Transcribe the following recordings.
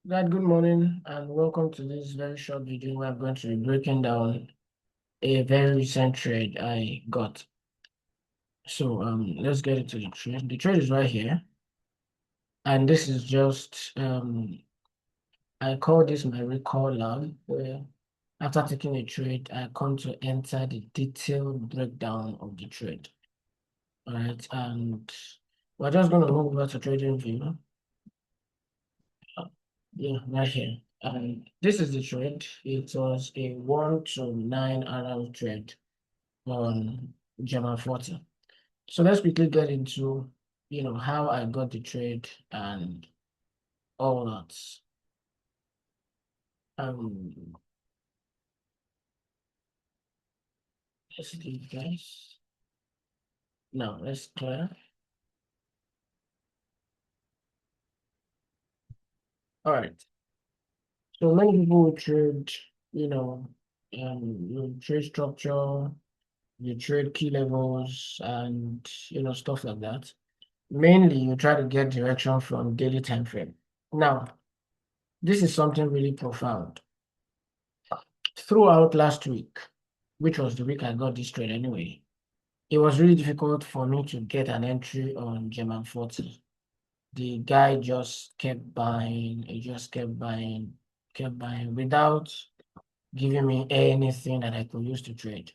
Good morning and welcome to this very short video where I'm going to be breaking down a very recent trade I got. So let's get into the trade. The trade is right here, and this is just I call this my recall log, where after taking a trade, I come to enter the detailed breakdown of the trade. All right, and we're just going to move over to trading view. Yeah, right here. And this is the trade. It was a 1 to 9 hour trade on GER40. So let's quickly get into, how I got the trade and all that. Um, let's leave guys. Now let's clear. All right. So many people will trade, you trade structure, you trade key levels, and stuff like that. Mainly, you try to get direction from daily time frame. Now, this is something really profound. Throughout last week, which was the week I got this trade anyway, it was really difficult for me to get an entry on GER40. The guy just kept buying, he just kept buying without giving me anything that I could use to trade.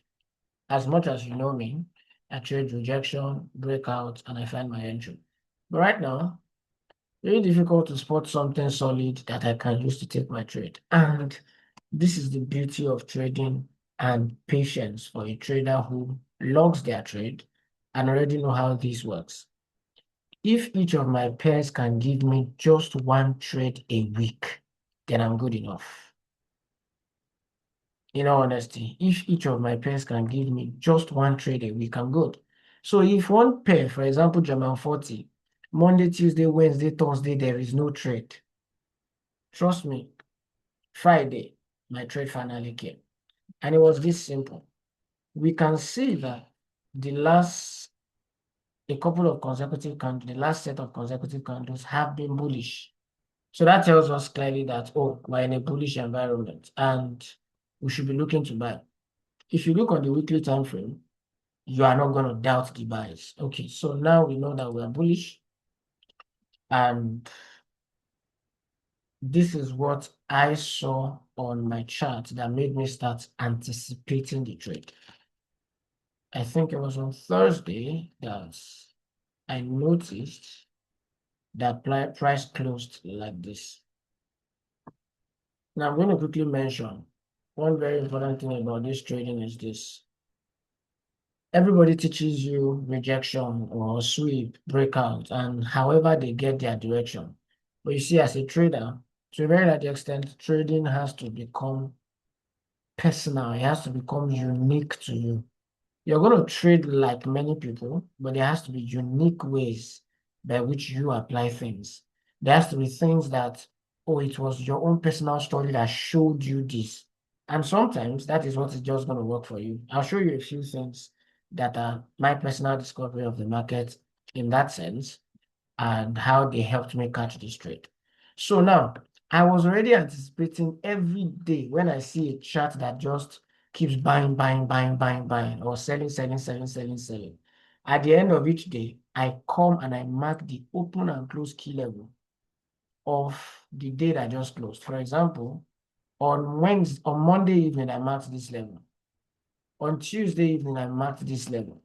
As much as you know me, I trade rejection, breakout, and I find my entry. But right now, very difficult to spot something solid that I can use to take my trade. And this is the beauty of trading and patience for a trader who logs their trade and already know how this works. If each of my pairs can give me just one trade a week, then I'm good enough. In all honesty, if each of my pairs can give me just one trade a week, I'm good. So if one pair, for example, GER40, Monday, Tuesday, Wednesday, Thursday, there is no trade. Trust me, Friday, my trade finally came. And it was this simple. We can see that the last a couple of consecutive candles, the last set of consecutive candles have been bullish. So that tells us clearly that, oh, we're in a bullish environment and we should be looking to buy. If you look on the weekly time frame, you are not going to doubt the buys. Okay, so now we know that we are bullish, and this is what I saw on my chart that made me start anticipating the trade. I think it was on Thursday that I noticed that price closed like this. Now I'm going to quickly mention one very important thing about this trading is this. Everybody teaches you rejection or sweep, breakout, and however they get their direction. But you see, as a trader, to a very large extent, trading has to become personal. It has to become unique to you. You're going to trade like many people, but there has to be unique ways by which you apply things. There has to be things that, oh, it was your own personal story that showed you this. And sometimes that is what is just going to work for you. I'll show you a few things that are my personal discovery of the market in that sense and how they helped me catch this trade. So now, I was already anticipating every day when I see a chart that just keeps buying, buying, buying, buying, buying, or selling, selling, selling, selling, selling. At the end of each day, I come and I mark the open and close key level of the day that just closed. For example, on Monday evening, I marked this level. On Tuesday evening, I marked this level.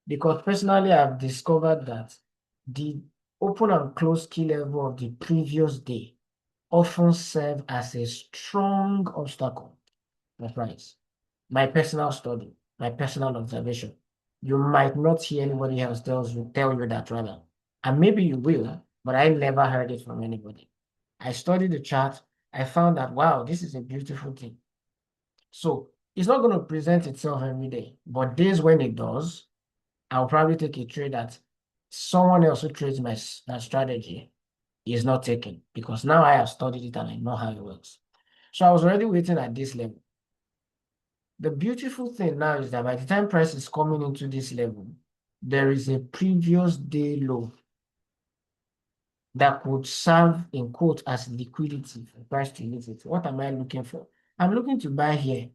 Because personally, I've discovered that the open and close key level of the previous day often serve as a strong obstacle for price. My personal study, my personal observation. You might not hear anybody else tell you that rather. And maybe you will, but I never heard it from anybody. I studied the chart. I found that, wow, this is a beautiful thing. So it's not going to present itself every day, but days when it does, I'll probably take a trade that someone else who trades my strategy is not taking because now I have studied it and I know how it works. So I was already waiting at this level. The beautiful thing now is that by the time price is coming into this level, there is a previous day low. that could serve in quote as liquidity for price to use it. What am I looking for? I'm looking to buy here.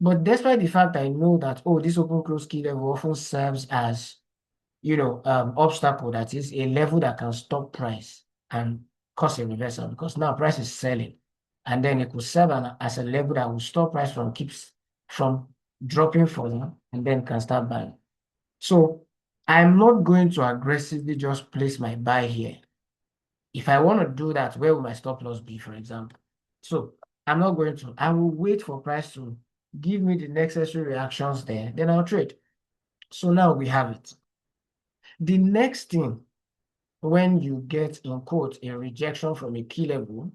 But despite the fact I know that, oh, this open close key level often serves as, obstacle, that is a level that can stop price and cause a reversal, because now price is selling. And then it could serve as a level that will stop price from dropping further and then can start buying. So I'm not going to aggressively just place my buy here. If I want to do that, where will my stop loss be, for example? So I'm not going to. I will wait for price to give me the necessary reactions there, then I'll trade. So now we have it. The next thing, when you get, in quote, a rejection from a key level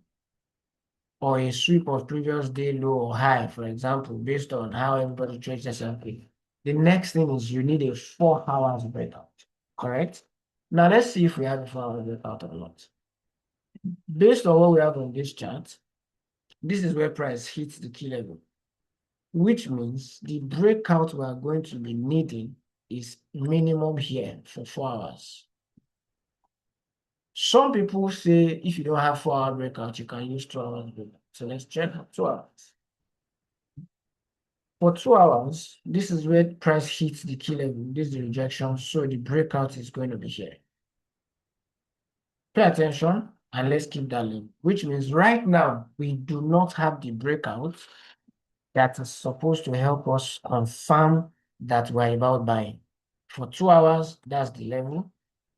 or a sweep of previous day low or high, for example, based on how everybody trades S&P, the next thing is you need a 4 hours breakout, correct? Now let's see if we have a 4 hours breakout or not. Based on what we have on this chart, this is where price hits the key level, which means the breakout we are going to be needing is minimum here for 4 hours. Some people say if you don't have 4 hour breakout, you can use 2 hours breakout. So let's check 2 hours. For 2 hours, this is where price hits the key level. This is the rejection. So the breakout is going to be here. Pay attention and let's keep that link, which means right now we do not have the breakout that is supposed to help us confirm that we're about buying. For 2 hours, that's the level.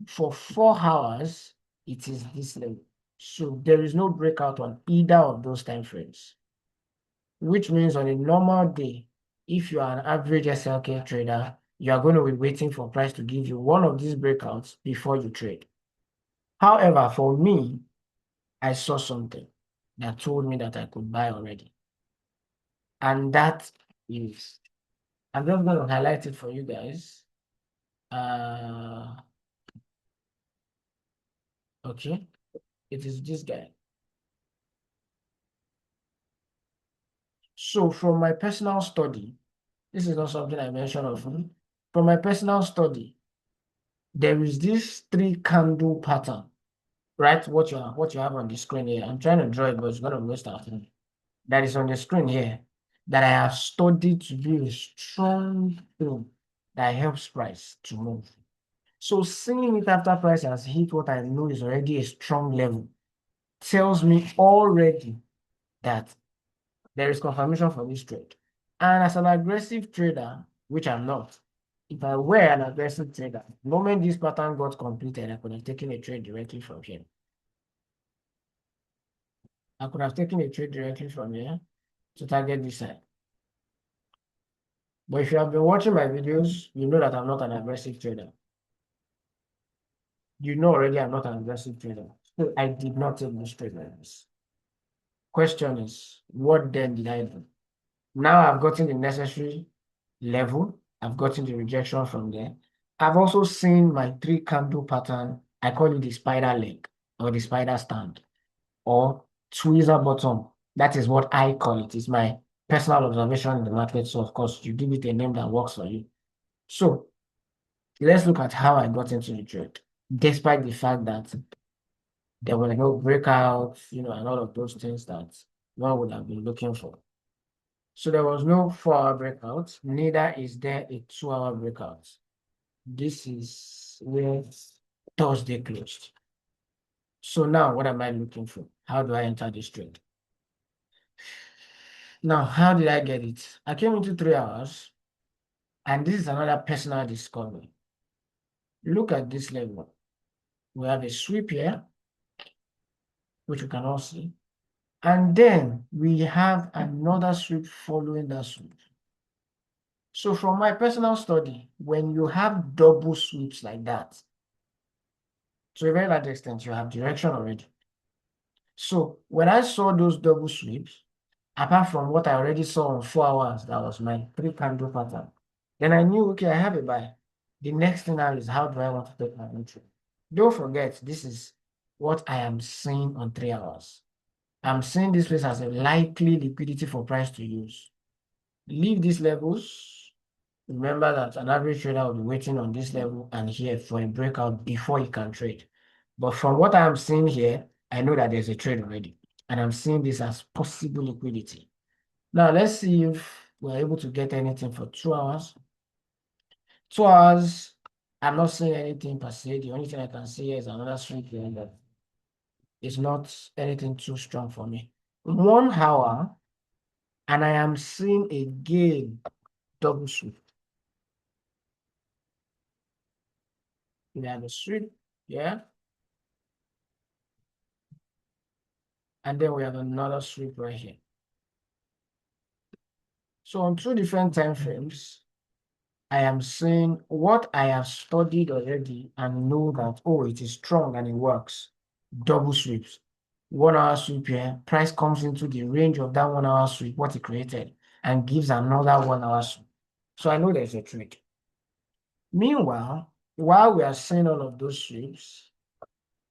For 4 hours, it is this level. So there is no breakout on either of those time frames, which means on a normal day, if you are an average SLK trader, you are going to be waiting for price to give you one of these breakouts before you trade. However, for me, I saw something that told me that I could buy already. And that is, I'm just going to highlight it for you guys. Okay, it is this guy. So from my personal study, this is not something I mentioned often. From my personal study, there is this 3 candle pattern, right? What you have on the screen here. I'm trying to draw it, but it's gonna waste our time. That is on the screen here that I have studied to be a strong thing that helps price to move. So seeing it after price has hit what I know is already a strong level tells me already that there is confirmation for this trade. And as an aggressive trader, which I'm not, if I were an aggressive trader, the moment this pattern got completed, I could have taken a trade directly from here. I could have taken a trade directly from here to target this side. But if you have been watching my videos, you know that I'm not an aggressive trader. You know already I'm not an aggressive trader. So I did not take this trade like this. Question is, what then did I do? Now I've gotten the necessary level. I've gotten the rejection from there. I've also seen my 3 candle pattern. I call it the spider leg or the spider stand or tweezer bottom. That is what I call it. It's my personal observation in the market. So of course you give it a name that works for you. So let's look at how I got into the trade, despite the fact that there were no breakouts, and all of those things that one would have been looking for. So there was no 4 hour breakout, neither is there a 2 hour breakout. This is where Thursday closed. So now what am I looking for? How do I enter this trade? Now, how did I get it? I came into 3 hours, and this is another personal discovery. Look at this level. We have a sweep here, which you can all see. And then we have another sweep following that sweep. So from my personal study, when you have double sweeps like that, to a very large extent, you have direction already. So when I saw those double sweeps, apart from what I already saw on 4 hours, that was my 3 candle pattern, then I knew, okay, I have a buy. The next thing now is how do I want to take my entry? Don't forget, this is what I am seeing on 3 hours. I'm seeing this place as a likely liquidity for price to use. Leave these levels. Remember that an average trader will be waiting on this level and here for a breakout before he can trade. But from what I'm seeing here, I know that there's a trade already, and I'm seeing this as possible liquidity. Now, let's see if we're able to get anything for 2 hours. 2 hours, I'm not seeing anything per se. The only thing I can see here is another swing here that is not anything too strong for me. 1 hour, and I am seeing again double sweep. We have a sweep, yeah, and then we have another sweep right here. So on 2 different time frames, I am saying what I have studied already and know that, oh, it is strong and it works. Double sweeps. 1 hour sweep here, price comes into the range of that 1 hour sweep, what it created, and gives another 1 hour sweep. So I know there's a trade. Meanwhile, while we are seeing all of those sweeps,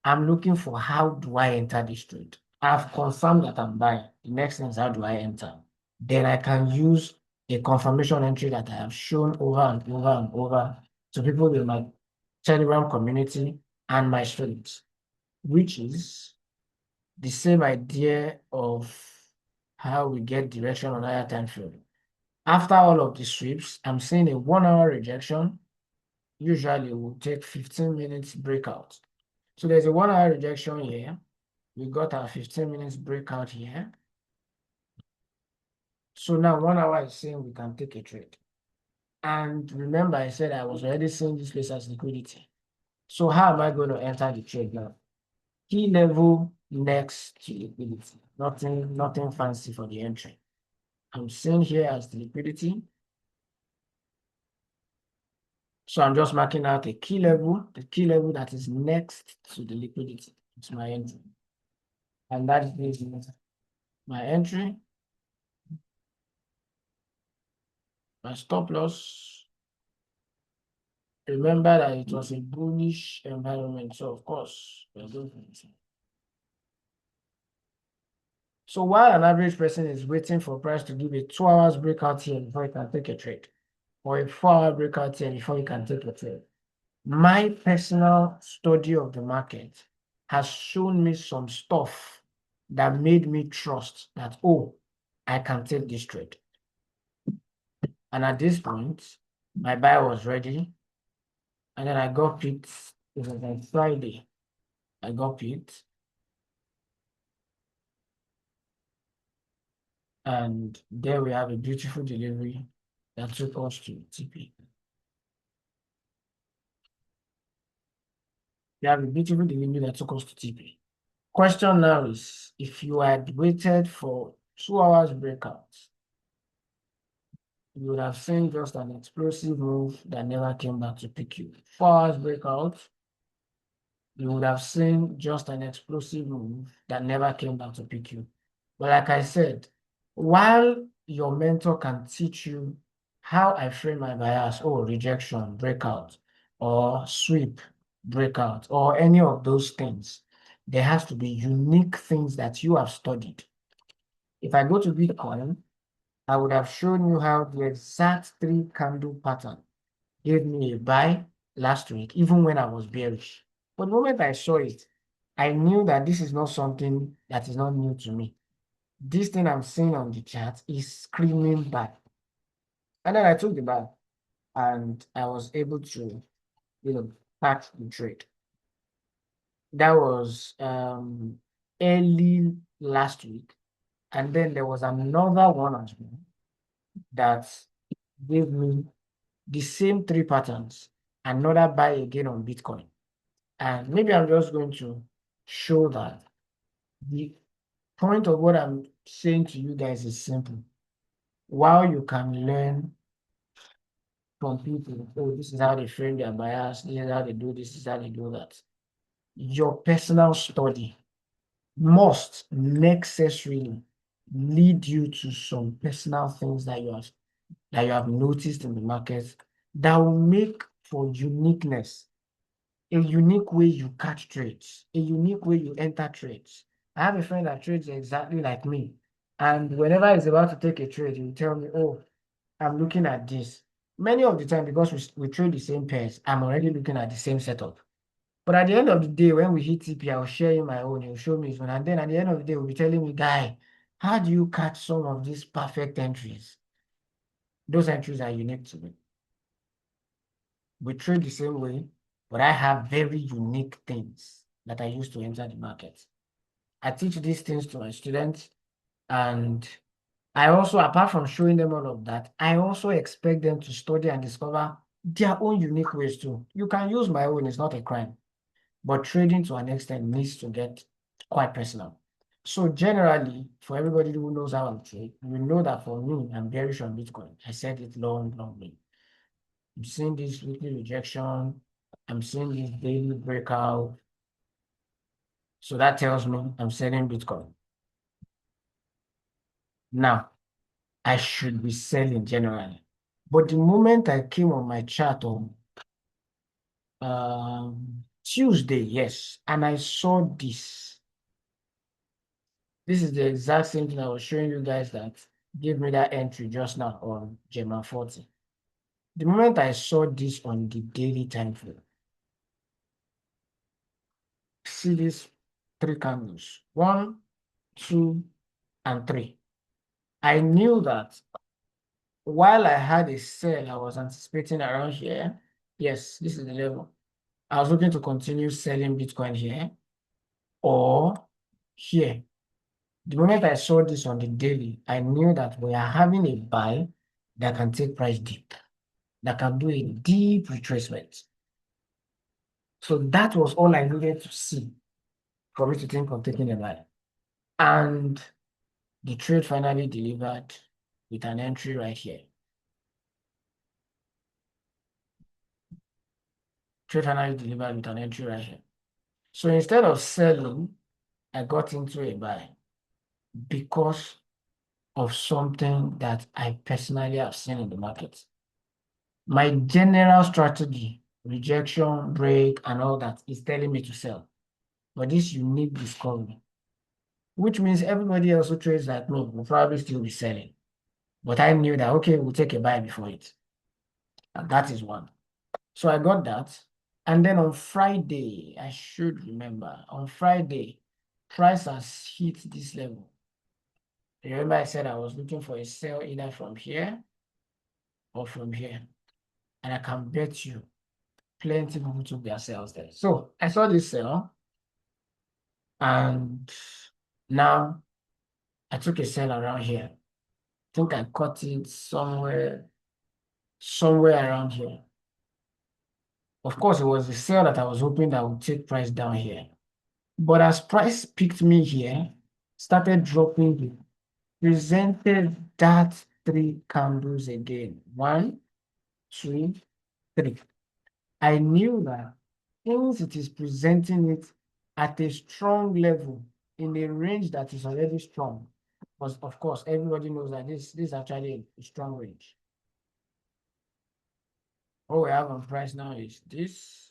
I'm looking for how do I enter this trade. I've confirmed that I'm buying. The next thing is how do I enter? Then I can use a confirmation entry that I have shown over and over and over to people in my Telegram community and my students, which is the same idea of how we get direction on higher time frame. After all of the sweeps, I'm seeing a 1 hour rejection. Usually will take 15 minutes breakout. So there's a 1 hour rejection here. We got our 15 minutes breakout here. So now 1 hour is saying we can take a trade. And remember, I said I was already seeing this place as liquidity. So how am I going to enter the trade now? Key level next to liquidity. Nothing fancy for the entry. I'm seeing here as the liquidity. So I'm just marking out a key level, the key level that is next to the liquidity. It's my entry. And that is my entry. My stop loss. Remember that it was a bullish environment. So of course, we're going for it. So while an average person is waiting for price to give a 2 hours breakout here before he can take a trade, or a 4 hour breakout here before he can take a trade, my personal study of the market has shown me some stuff that made me trust that, oh, I can take this trade. And at this point, my buy was ready. And then I got picked. It was on Friday. I got picked. And there we have a beautiful delivery that took us to TP. We have a beautiful delivery that took us to TP. Question now is, if you had waited for 2 hours breakout, you would have seen just an explosive move that never came back to pick you. 4 hours breakout, you would have seen just an explosive move that never came back to pick you. But like I said, while your mentor can teach you how I frame my bias, oh, rejection, breakout, or sweep, breakout, or any of those things, there has to be unique things that you have studied. If I go to Bitcoin, I would have shown you how the exact 3 candle pattern gave me a buy last week, even when I was bearish. But the moment I saw it, I knew that this is not something that is not new to me. This thing I'm seeing on the chart is screaming buy. And then I took the buy and I was able to, catch the trade. That was early last week. And then there was another one as well that gave me the same 3 patterns, another buy again on Bitcoin. And maybe I'm just going to show that the point of what I'm saying to you guys is simple. While you can learn from people, oh, this is how they frame their bias, this is how they do this is how they do that. Your personal study must necessarily lead you to some personal things that you have noticed in the market that will make for uniqueness, a unique way you catch trades, a unique way you enter trades. I have a friend that trades exactly like me. And whenever he's about to take a trade, he will tell me, oh, I'm looking at this. Many of the time, because we trade the same pairs, I'm already looking at the same setup. But at the end of the day, when we hit TP, I'll share you my own. You'll show me his own. And then at the end of the day, you'll be telling me, guy, how do you catch some of these perfect entries? Those entries are unique to me. We trade the same way, but I have very unique things that I use to enter the market. I teach these things to my students, and I also, apart from showing them all of that, I also expect them to study and discover their own unique ways too. You can use my own, it's not a crime, but trading to an extent needs to get quite personal. So generally, for everybody who knows how I trade, you know that for me, I'm bearish on Bitcoin. I said it long, long way. I'm seeing this weekly rejection. I'm seeing this daily breakout. So that tells me I'm selling Bitcoin. Now, I should be selling generally. But the moment I came on my chart on Tuesday, yes, and I saw this. This is the exact same thing I was showing you guys that gave me that entry just now on GER40. The moment I saw this on the daily time frame, see these three candles, 1, 2, and 3. I knew that while I had a sell I was anticipating around here, yes, this is the level. I was looking to continue selling Bitcoin here or here. The moment I saw this on the daily, I knew that we are having a buy that can take price deep, that can do a deep retracement. So that was all I needed to see for me to think of taking a buy. And the trade finally delivered with an entry right here. Trade finally delivered with an entry right here. So instead of selling, I got into a buy because of something that I personally have seen in the market. My general strategy, rejection, break, and all that is telling me to sell. But this unique discovery, which means everybody else who trades like me will probably still be selling. But I knew that, okay, we'll take a buy before it. And that is one. So I got that. And then on Friday, I should remember, on Friday, price has hit this level. Remember I said I was looking for a sell either from here or from here. And I can bet you plenty of people took their sales there. So I saw this sell, and now I took a sell around here. I think I caught it somewhere around here. Of course, it was a sell that I was hoping that would take price down here. But as price picked me here, started dropping, presented that three candles again. 1, 2, 3. I knew that since it is presenting it at a strong level in a range that is already strong, because of course everybody knows that this is actually a strong range. What we have on price now is this,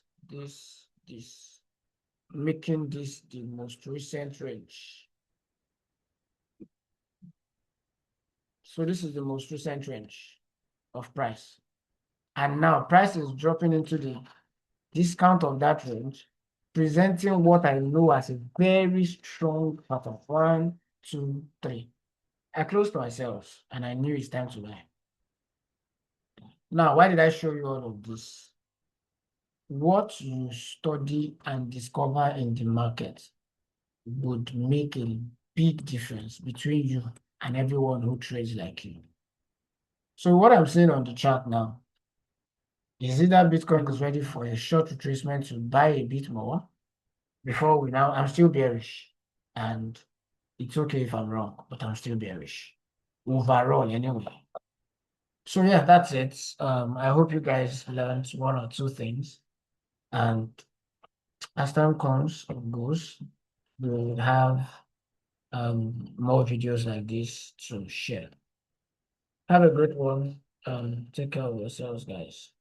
making this the most recent range. So this is the most recent range of price. And now price is dropping into the discount of that range, presenting what I know as a very strong pattern. 1, 2, 3. I closed myself and I knew it's time to buy. Now, why did I show you all of this? What you study and discover in the market would make a big difference between you and everyone who trades like you. So what I'm seeing on the chart now is either Bitcoin is ready for a short retracement to buy a bit more before we now, I'm still bearish. And it's okay if I'm wrong, but I'm still bearish. Overall, anyway. So yeah, that's it. I hope you guys learned one or two things. And as time comes and goes, we'll have more videos like this to share. Have a great one. Take care of yourselves, guys.